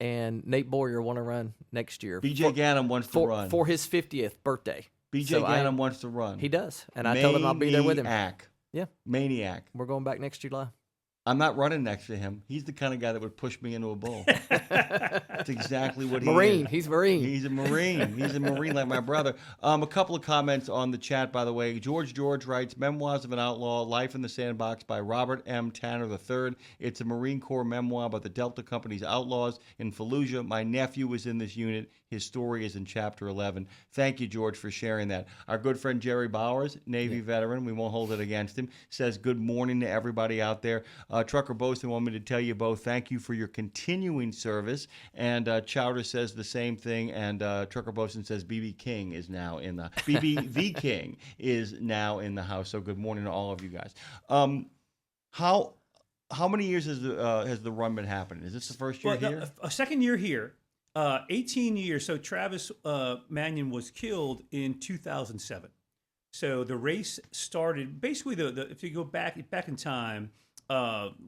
and Nate Boyer want to run next year. BJ Ganem wants to run. For his 50th birthday. BJ Ganem wants to run. He does, and I told him I'll be there with him. Yeah. Maniac. We're going back next July. I'm not running next to him. He's the kind of guy that would push me into a bull. That's exactly what he Marine. is. He's Marine. He's a Marine. He's a Marine like my brother. A couple of comments on the chat, by the way. George writes, Memoirs of an Outlaw, Life in the Sandbox by Robert M. Tanner III. It's a Marine Corps memoir about the Delta Company's outlaws in Fallujah. My nephew was in this unit. His story is in Chapter 11. Thank you, George, for sharing that. Our good friend Jerry Bowers, Navy veteran, we won't hold it against him, says good morning to everybody out there. Trucker Bosun wanted me to tell you both thank you for your continuing service. And Chowder says the same thing. And Trucker Bosun says BB King is now in the BB the King is now in the house. So good morning to all of you guys. How many years has the run been happening? Is this the first year here? A second year here. 18 years. So Travis Manion was killed in 2007. So the race started basically if you go back in time,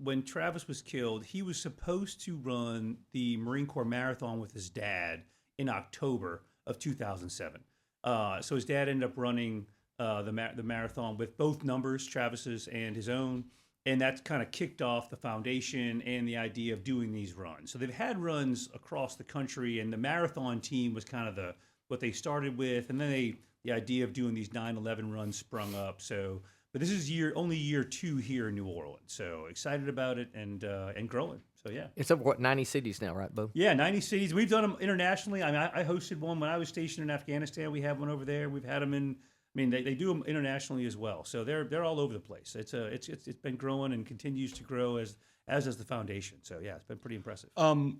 when Travis was killed, he was supposed to run the Marine Corps Marathon with his dad in October of 2007. So his dad ended up running the marathon with both numbers, Travis's and his own. And that's kind of kicked off the foundation and the idea of doing these runs. So they've had runs across the country, and the marathon team was kind of what they started with. And then the idea of doing these 9/11 runs sprung up. So, but this is only year 2 here in New Orleans. So excited about it and growing. So yeah, It's over 90 cities now, right, Beau? yeah, 90 cities. We've done them internationally. I mean, I hosted one when I was stationed in Afghanistan. We have one over there. We've had them in. I mean, they do them internationally as well. So they're all over the place. It's been growing and continues to grow as does the foundation. So yeah, it's been pretty impressive. Go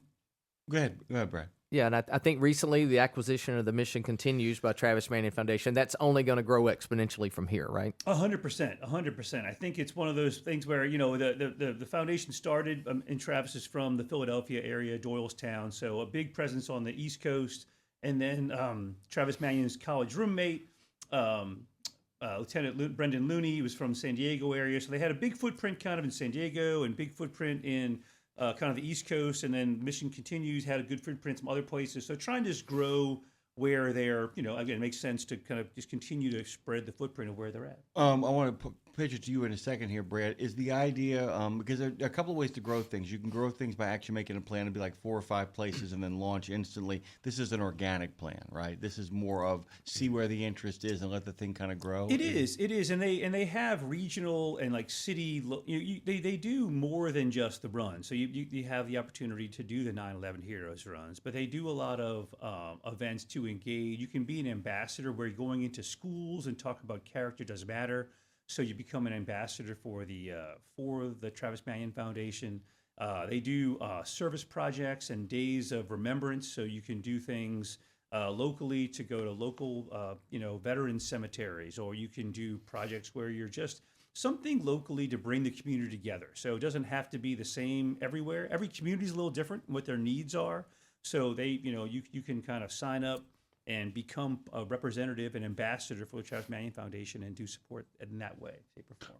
ahead, Brad. Yeah, and I think recently the acquisition of the Mission Continues by Travis Manion Foundation, that's only going to grow exponentially from here, right? 100%. I think it's one of those things where, the foundation started in Travis is from the Philadelphia area, Doylestown, so a big presence on the East Coast. And then Travis Manion's college roommate, Lieutenant Brendan Looney, was from San Diego area. So they had a big footprint kind of in San Diego and big footprint in kind of the East Coast, and then Mission Continues had a good footprint in some other places. So trying to just grow where they're, again, it makes sense to kind of just continue to spread the footprint of where they're at. I want to pitch it to you in a second here, Brad. Is the idea, because there are a couple of ways to grow things. You can grow things by actually making a plan to be like 4 or 5 places and then launch instantly. This is an organic plan, right? This is more of see where the interest is and let the thing kind of grow. It is, and they have regional and like city. They do more than just the run. So you have the opportunity to do the 9/11 Heroes runs, but they do a lot of events to engage. You can be an ambassador where you're going into schools and talk about character does matter. So you become an ambassador for the Travis Manion Foundation. They do service projects and days of remembrance. So you can do things locally to go to local, veteran cemeteries, or you can do projects where you're just something locally to bring the community together. So it doesn't have to be the same everywhere. Every community is a little different in what their needs are. So you can kind of sign up and become a representative and ambassador for the Travis Manion Foundation and do support in that way, shape, or form.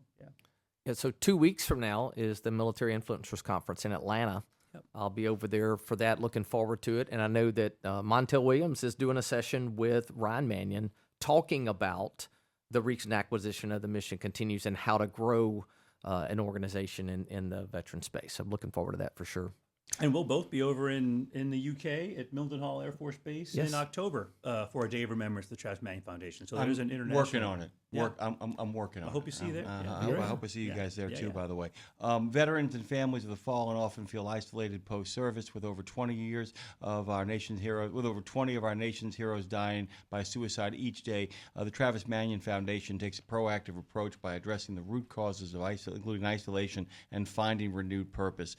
Yeah, so 2 weeks from now is the Military Influencers Conference in Atlanta. Yep. I'll be over there for that, looking forward to it. And I know that Montel Williams is doing a session with Ryan Manion talking about the recent acquisition of the Mission Continues and how to grow an organization in the veteran space. So I'm looking forward to that for sure. And we'll both be over in the UK at Milton Hall Air Force Base Yes. in October for a day of remembrance to the Travis Manion Foundation. So there's an international. Working on it. Yeah. I'm working on it. I hope you see you there. I hope I see you guys there too, by the way. Veterans and families of the fallen often feel isolated post-service, with over 20 of our nation's heroes dying by suicide each day. The Travis Manion Foundation takes a proactive approach by addressing the root causes of including isolation and finding renewed purpose.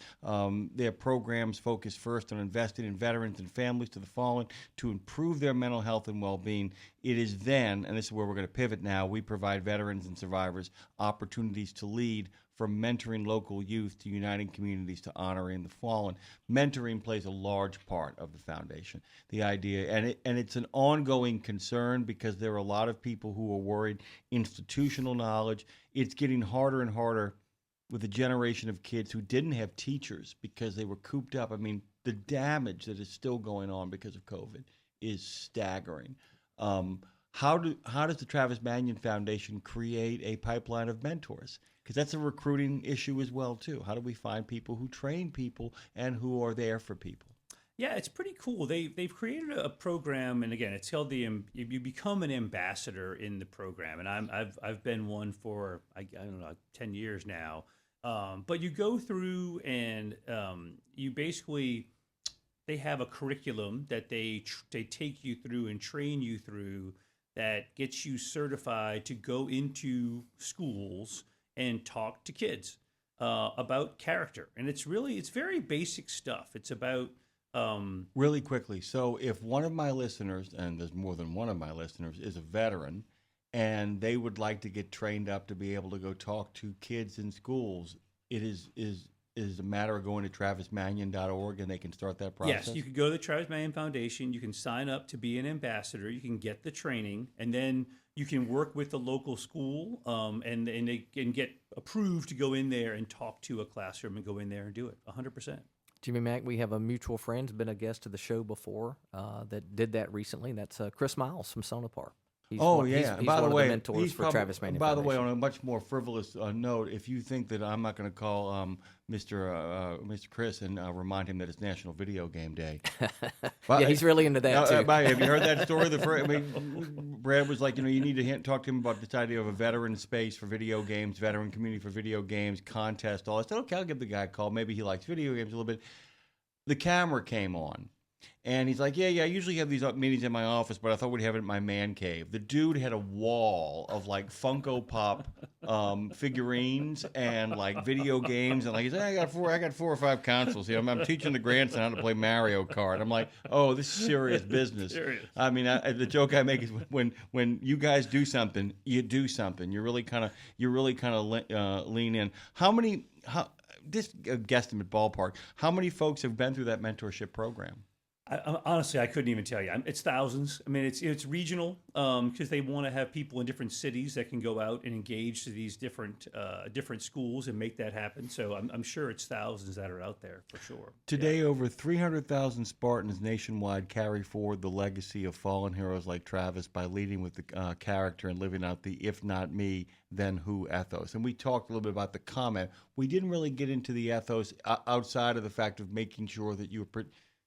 Their programs focus first on investing in veterans and families to the fallen to improve their mental health and well-being. It is then, and this is where we're going to pivot now, we provide veterans and survivors opportunities to lead, from mentoring local youth to uniting communities to honoring the fallen. Mentoring plays a large part of the foundation. The idea, and it's an ongoing concern because there are a lot of people who are worried. Institutional knowledge, it's getting harder and harder with a generation of kids who didn't have teachers because they were cooped up. I mean, the damage that is still going on because of COVID is staggering. How does the Travis Manion Foundation create a pipeline of mentors? Because that's a recruiting issue as well, too. How do we find people who train people and who are there for people? Yeah, it's pretty cool. They've created a program, and again, it's called you become an ambassador in the program, and I've been one for I don't know 10 years now. But you go through and you basically, they have a curriculum that they take you through and train you through that gets you certified to go into schools and talk to kids about character. And it's very basic stuff. It's about really quickly. So if one of my listeners, and there's more than one of my listeners, is a veteran, and they would like to get trained up to be able to go talk to kids in schools, it is a matter of going to travismanion.org and they can start that process? Yes, you can go to the Travis Manion Foundation. You can sign up to be an ambassador. You can get the training, and then you can work with the local school, and they can get approved to go in there and talk to a classroom and go in there and do it 100%. Jimmy Mack, we have a mutual friend, been a guest of the show before, that did that recently, and that's Chris Miles from Sonopar. He's Oh, one, yeah. He's By one the way, of the mentors he's for probably, Travis Manion by the way, Foundation. on a much more frivolous note, if you think that I'm not going to call Mr. Chris and remind him that it's National Video Game Day. Yeah, he's really into that, too. Have you heard that story? Brad was like, you need to talk to him about this idea of a veteran space for video games, veteran community for video games, contest, all that. I said, okay, I'll give the guy a call. Maybe he likes video games a little bit. The camera came on. And he's like, yeah, I usually have these meetings in my office, but I thought we'd have it in my man cave. The dude had a wall of like Funko Pop figurines and like video games, and like he said, I got 4 or 5 consoles. I'm teaching the grandson how to play Mario Kart. I'm like, oh, this is serious business. Serious. I mean, the joke I make is when you guys do something, you do something. You really kind of lean in. This guesstimate ballpark, how many folks have been through that mentorship program? Honestly, I couldn't even tell you. It's thousands. I mean, it's regional because they want to have people in different cities that can go out and engage to these different schools and make that happen. So I'm sure it's thousands that are out there for sure. Today, over 300,000 Spartans nationwide carry forward the legacy of fallen heroes like Travis by leading with the character and living out the "if not me, then who" ethos. And we talked a little bit about the comment. We didn't really get into the ethos outside of the fact of making sure that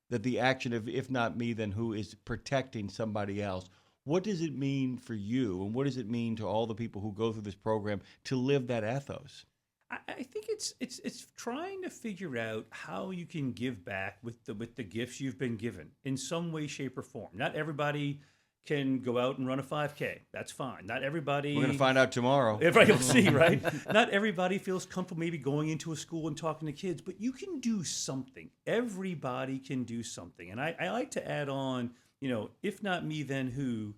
that the action of "if not me, then who" is protecting somebody else. What does it mean for you, and what does it mean to all the people who go through this program to live that ethos? I think it's trying to figure out how you can give back with the gifts you've been given in some way, shape, or form. Not everybody can go out and run a 5K. That's fine. Not everybody... We're going to find out tomorrow. Everybody will see, right? Not everybody feels comfortable maybe going into a school and talking to kids, but you can do something. Everybody can do something. And I like to add on, if not me, then who?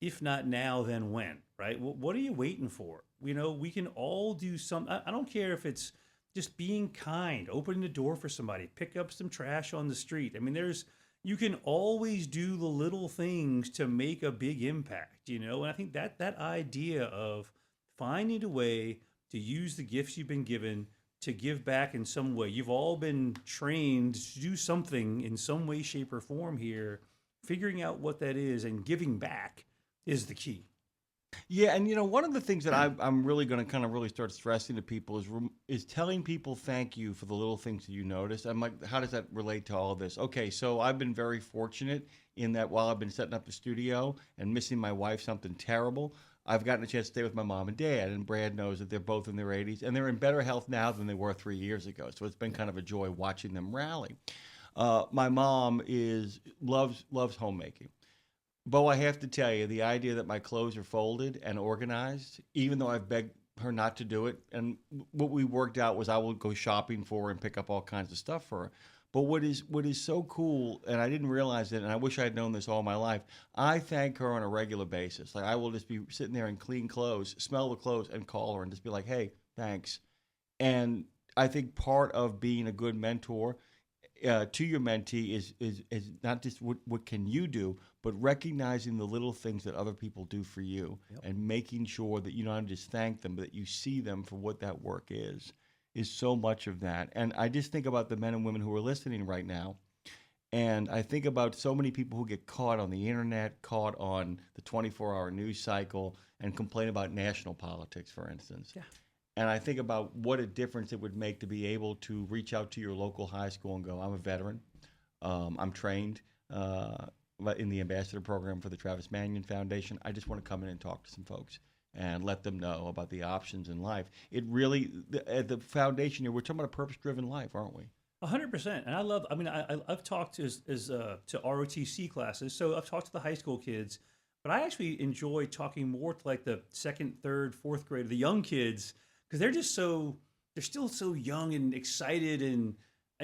If not now, then when, right? Well, what are you waiting for? We can all do something. I don't care if it's just being kind, opening the door for somebody, pick up some trash on the street. I mean, you can always do the little things to make a big impact, and I think that idea of finding a way to use the gifts you've been given to give back in some way. You've all been trained to do something in some way, shape, or form here. Figuring out what that is and giving back is the key. Yeah, and one of the things that I'm really going to kind of really start stressing to people is telling people thank you for the little things that you notice. I'm like, how does that relate to all of this? Okay, so I've been very fortunate in that while I've been setting up the studio and missing my wife something terrible, I've gotten a chance to stay with my mom and dad, and Brad knows that they're both in their 80s, and they're in better health now than they were 3 years ago. So it's been kind of a joy watching them rally. My mom loves homemaking. Beau, I have to tell you, the idea that my clothes are folded and organized, even though I've begged her not to do it, and what we worked out was I will go shopping for her and pick up all kinds of stuff for her. But what is so cool, and I didn't realize it, and I wish I had known this all my life, I thank her on a regular basis. Like I will just be sitting there in clean clothes, smell the clothes, and call her and just be like, hey, thanks. And I think part of being a good mentor to your mentee is not just what can you do, but recognizing the little things that other people do for you, and making sure that you not just thank them, but that you see them for what that work is so much of that. And I just think about the men and women who are listening right now, and I think about so many people who get caught on the internet, caught on the 24-hour news cycle, and complain about national politics, for instance. Yeah. And I think about what a difference it would make to be able to reach out to your local high school and go, I'm a veteran. I'm trained in the ambassador program for the Travis Manion Foundation. I just want to come in and talk to some folks and let them know about the options in life. It really, at the foundation here, we're talking about a purpose-driven life, aren't we? 100%. And I've talked to ROTC classes, so I've talked to the high school kids, but I actually enjoy talking more to like the second, third, fourth grade, the young kids, because they're still so young and excited and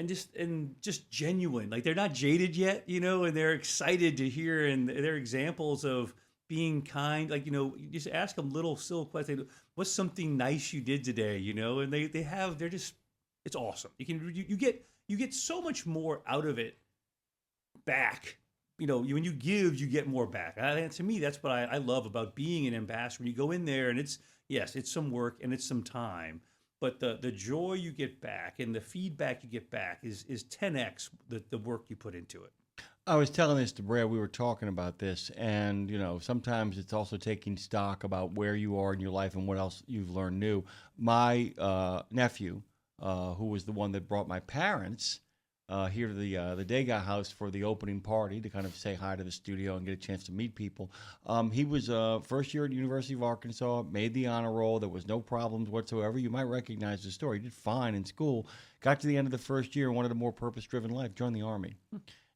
just genuine. Like they're not jaded yet, and they're excited to hear, and they're examples of being kind. Like, you just ask them little silly questions. What's something nice you did today, and it's awesome. You get so much more out of it back. When you give, you get more back. And to me, that's what I love about being an ambassador. When you go in there and it's some work and it's some time, but the joy you get back and the feedback you get back is 10x the work you put into it. I was telling this to Brad. We were talking about this, and sometimes it's also taking stock about where you are in your life and what else you've learned new. My nephew, who was the one that brought my parents here to the Degas house for the opening party to kind of say hi to the studio and get a chance to meet people. He was first year at the University of Arkansas, made the honor roll. There was no problems whatsoever. You might recognize the story. He did fine in school. Got to the end of the first year and wanted a more purpose-driven life. Joined the Army.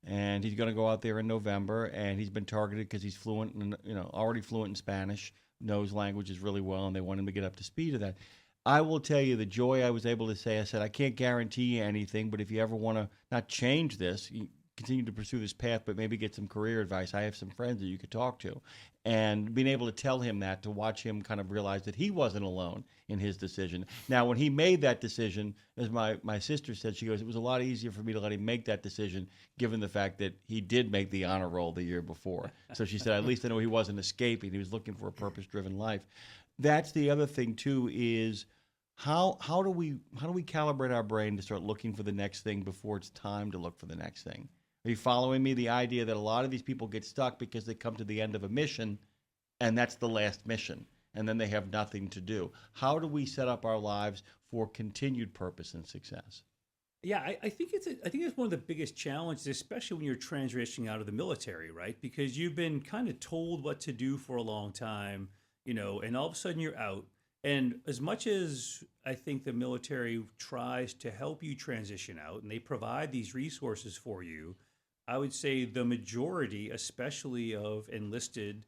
And he's going to go out there in November, and he's been targeted because he's fluent, and already fluent in Spanish, knows languages really well, and they want him to get up to speed of that. I will tell you the joy I was able to say. I said, I can't guarantee you anything, but if you ever want to not change this, you continue to pursue this path, but maybe get some career advice. I have some friends that you could talk to. And being able to tell him that, to watch him kind of realize that he wasn't alone in his decision. Now, when he made that decision, as my sister said, she goes, it was a lot easier for me to let him make that decision, given the fact that he did make the honor roll the year before. So she said, at least I know he wasn't escaping. He was looking for a purpose-driven life. That's the other thing, too, is how do we calibrate our brain to start looking for the next thing before it's time to look for the next thing? Are you following me? The idea that a lot of these people get stuck because they come to the end of a mission, and that's the last mission, and then they have nothing to do. How do we set up our lives for continued purpose and success? Yeah, I think it's one of the biggest challenges, especially when you're transitioning out of the military, right? Because you've been kind of told what to do for a long time, and all of a sudden you're out. And as much as I think the military tries to help you transition out, and they provide these resources for you, I would say the majority, especially of enlisted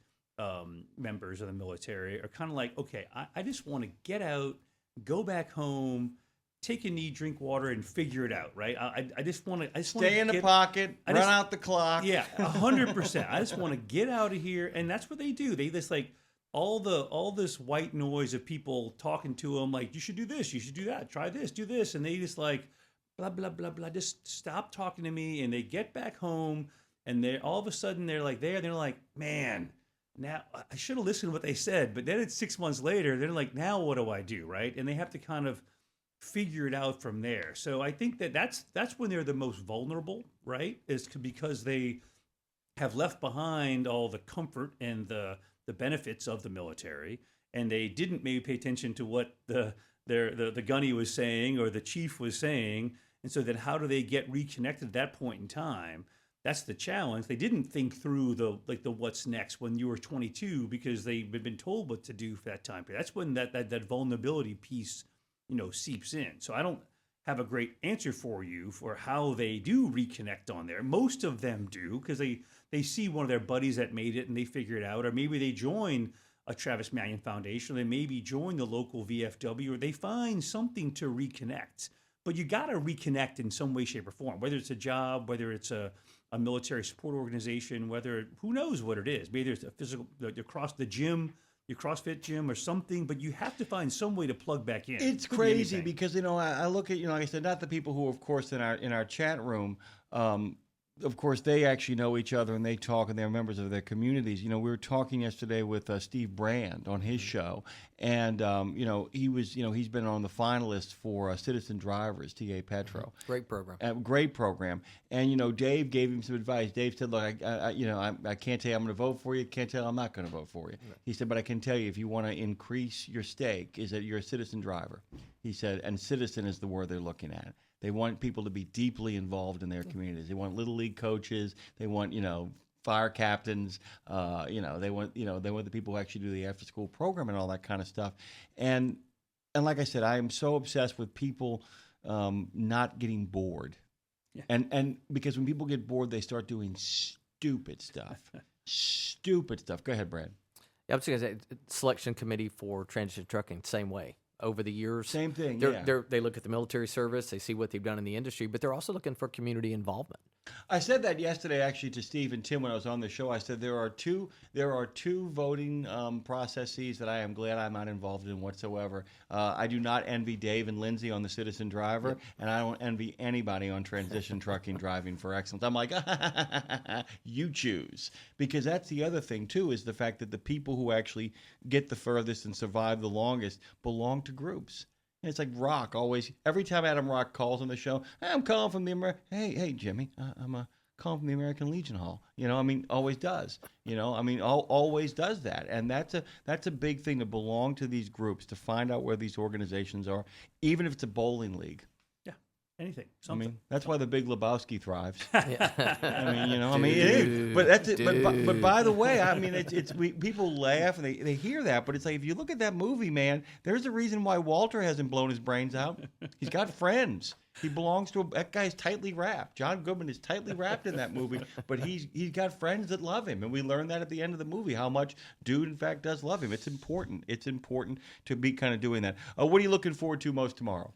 members of the military, are kind of like, okay, I just want to get out, go back home, take a knee, drink water, and figure it out, right? I just want to stay in the pocket, run out the clock. Yeah, 100%. I just want to get out of here, and that's what they do. They just like all this white noise of people talking to them, like, you should do this, you should do that, try this, do this, and they just like blah blah blah blah, just stop talking to me. And they get back home, and they all of a sudden they're like, man, now I should have listened to what they said. But then it's 6 months later, they're like, now what do I do, right? And they have to kind of figure it out from there. So I think that's when they're the most vulnerable, right? Is because they have left behind all the comfort and the benefits of the military, and they didn't maybe pay attention to what the gunny was saying or the chief was saying. And so then how do they get reconnected at that point in time? That's the challenge. They didn't think through the what's next when you were 22, because they've been told what to do for that time period. That's when that vulnerability piece, seeps in. So I don't have a great answer for you for how they do reconnect on there. Most of them do, because they see one of their buddies that made it and they figure it out, or maybe they join a Travis Manion Foundation, or they maybe join the local VFW, or they find something to reconnect. But you got to reconnect in some way, shape, or form, whether it's a job, whether it's a military support organization, who knows what it is. Maybe there's a physical, across the gym, your CrossFit gym or something, but you have to find some way to plug back in. It's crazy because, I look at, like I said, not the people who, of course, in our chat room, of course, they actually know each other and they talk and they're members of their communities. We were talking yesterday with Steve Brand on his show, and he's been on the finalists for Citizen Drivers, TA Petro. Great program. Great program. And Dave gave him some advice. Dave said, "Look, I can't tell you I'm going to vote for you. Can't tell you I'm not going to vote for you." Right. He said, "But I can tell you if you want to increase your stake, is that you're a citizen driver." He said, and citizen is the word they're looking at. They want people to be deeply involved in their communities. They want little league coaches. They want, fire captains. They want the people who actually do the after school program and all that kind of stuff. And like I said, I am so obsessed with people not getting bored. Yeah. And because when people get bored, they start doing stupid stuff. Stupid stuff. Go ahead, Brad. Yeah, I was going to say, selection committee for transition trucking, same way. Over the years, same thing. They look at the military service, they see what they've done in the industry, but they're also looking for community involvement. I said that yesterday, actually, to Steve and Tim when I was on the show. I said there are two voting processes that I am glad I'm not involved in whatsoever. I do not envy Dave and Lindsay on the Citizen Driver, and I don't envy anybody on transition trucking driving for excellence. I'm like, you choose, because that's the other thing too, is the fact that the people who actually get the furthest and survive the longest belong to groups. And it's like Rock always. Every time Adam Rock calls on the show, I'm calling from the Hey, Jimmy, I'm calling from the American Legion Hall. Always does. Always does that. And that's a big thing, to belong to these groups, to find out where these organizations are, even if it's a bowling league. Anything, something. That's why the Big Lebowski thrives. Yeah. It is. But that's it. But by the way, people laugh and they hear that, but it's like, if you look at that movie, man, there's a reason why Walter hasn't blown his brains out. He's got friends. He belongs to that guy's tightly wrapped. John Goodman is tightly wrapped in that movie, but he's got friends that love him, and we learn that at the end of the movie, how much dude in fact does love him. It's important. It's important to be kind of doing that. What are you looking forward to most tomorrow?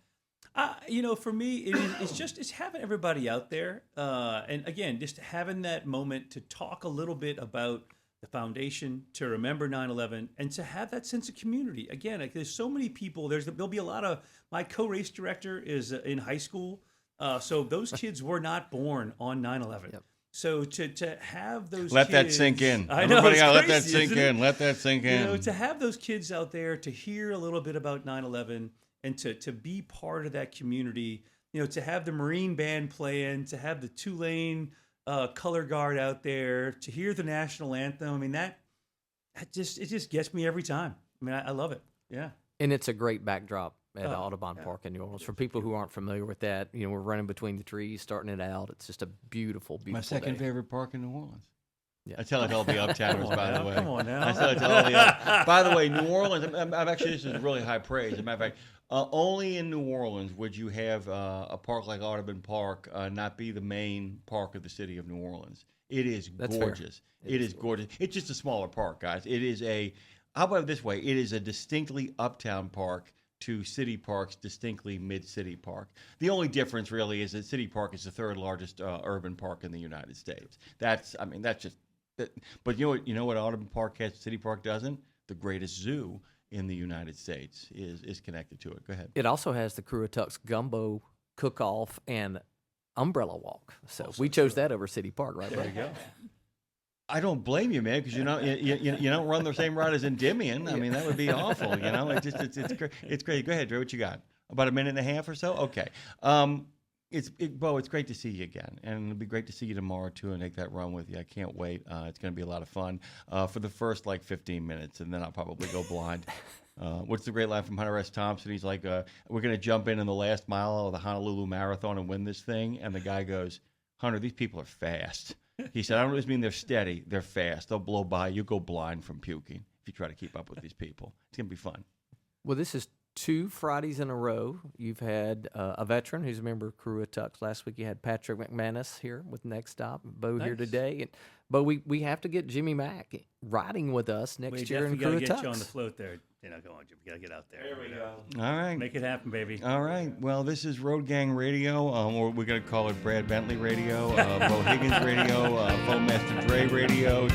For me, it's having everybody out there, and again, just having that moment to talk a little bit about the foundation, to remember 9/11, and to have that sense of community. Again, there's so many people. There'll be a lot of, my co-race director is in high school, so those kids were not born on 9/11. Yep. So to have those let kids, that sink in. I Everybody know, let that sink in. Let that sink in. To have those kids out there to hear a little bit about 9/11. And to be part of that community, to have the Marine band playing, to have the Tulane color guard out there, to hear the national anthem. It just gets me every time. I love it. Yeah. And it's a great backdrop at Audubon Park in New Orleans. For people who aren't familiar with that, we're running between the trees, starting it out. It's just a beautiful, beautiful My second day. favorite park in New Orleans. Yeah. I tell it to all the uptowners, by the way. Come on now. I tell it to all the By the way, New Orleans, I'm actually, this is really high praise. As a matter of fact, only in New Orleans would you have a park like Audubon Park not be the main park of the city of New Orleans. It is gorgeous. It is gorgeous. It's just a smaller park, guys. It is how about it this way? It is a distinctly uptown park to City Park's distinctly mid-city park. The only difference really is that City Park is the third largest urban park in the United States. That's just. But you know what Audubon Park has, City Park doesn't? The greatest zoo in the United States is connected to it. Go ahead. It also has the Cruituck's Gumbo Cook-Off and Umbrella Walk. So we chose that over City Park, right? There you go. I don't blame you, man, because you don't run the same route as Endymion. That would be awful. It's great. Go ahead, Drew. What you got? About a minute and a half or so? Okay. Bo, it's great to see you again, and it'll be great to see you tomorrow too, and take that run with you. I can't wait. It's going to be a lot of fun for the first 15 minutes, and then I'll probably go blind. What's the great line from Hunter S. Thompson? He's like, "We're going to jump in the last mile of the Honolulu Marathon and win this thing," and the guy goes, "Hunter, these people are fast." He said, "I don't just mean they're steady; they're fast. They'll blow by. You'll go blind from puking if you try to keep up with these people. It's going to be fun." Well, this is 2 Fridays in a row. You've had a veteran who's a member of Cruituck. Last week you had Patrick McManus here with Next Stop. Bo here today. And Bo, we have to get Jimmy Mack riding with us next year in Cruituck. We got to get you on the float there. Go on, Jimmy. We got to get out there. There we go. All right. Make it happen, baby. All right. Well, this is Road Gang Radio, or we're going to call it Brad Bentley Radio, Beau Higgins Radio, Foam Master Dre Radio.